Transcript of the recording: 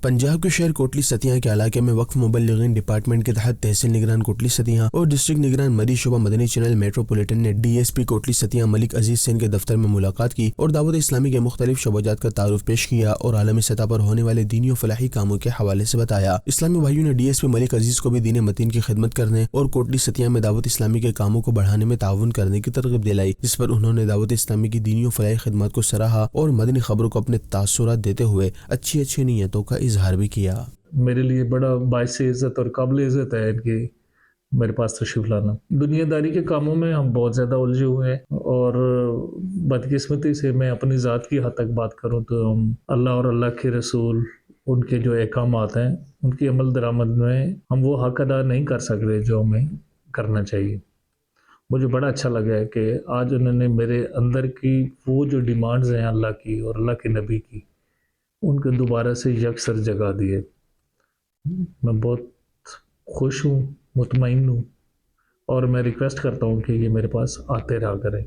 پنجاب کے شہر کوٹلی ستیاں کے علاقے میں وقف مبلغین ڈپارٹمنٹ کے تحت تحصیل نگران کوٹلی ستیاں اور ڈسٹرکٹ نگران مری شعبہ مدنی چینل میٹروپولیٹن نے ڈی ایس پی کوٹلی ستیاں ملک عزیز سین کے دفتر میں ملاقات کی اور دعوت اسلامی کے مختلف شعبات کا تعارف پیش کیا اور عالمی سطح پر ہونے والے دینی و فلاحی کاموں کے حوالے سے بتایا۔ اسلامی بھائیوں نے ڈی ایس پی ملک عزیز کو بھی دین متین کی خدمت کرنے اور کوٹلی ستیاں میں دعوت اسلامی کے کاموں کو بڑھانے میں تعاون کرنے کی ترغیب دلائی، جس پر انہوں نے دعوت اسلامی کی دینی و فلاحی خدمات کو سراہا اور مدنی خبروں کو اپنے تاثرات دیتے ہوئے اچھی نیتوں کا اظہار بھی کیا۔ میرے لیے بڑا باعث عزت اور قابل عزت ہے کہ میرے پاس تشریف لانا۔ دنیا داری کے کاموں میں ہم بہت زیادہ الجھے ہوئے ہیں، اور بدقسمتی سے میں اپنی ذات کی حد تک بات کروں تو ہم اللہ اور اللہ کے رسول، ان کے جو احکامات ہیں، ان کی عمل درآمد میں ہم وہ حق ادا نہیں کر سک رہے جو ہمیں کرنا چاہیے۔ مجھے بڑا اچھا لگا ہے کہ آج انہوں نے میرے اندر کی وہ جو ڈیمانڈز ہیں اللہ کی اور اللہ کے نبی کی، ان کو دوبارہ سے یکسر جگا دیے۔ میں بہت خوش ہوں، مطمئن ہوں، اور میں ریکویسٹ کرتا ہوں کہ یہ میرے پاس آتے رہا کریں۔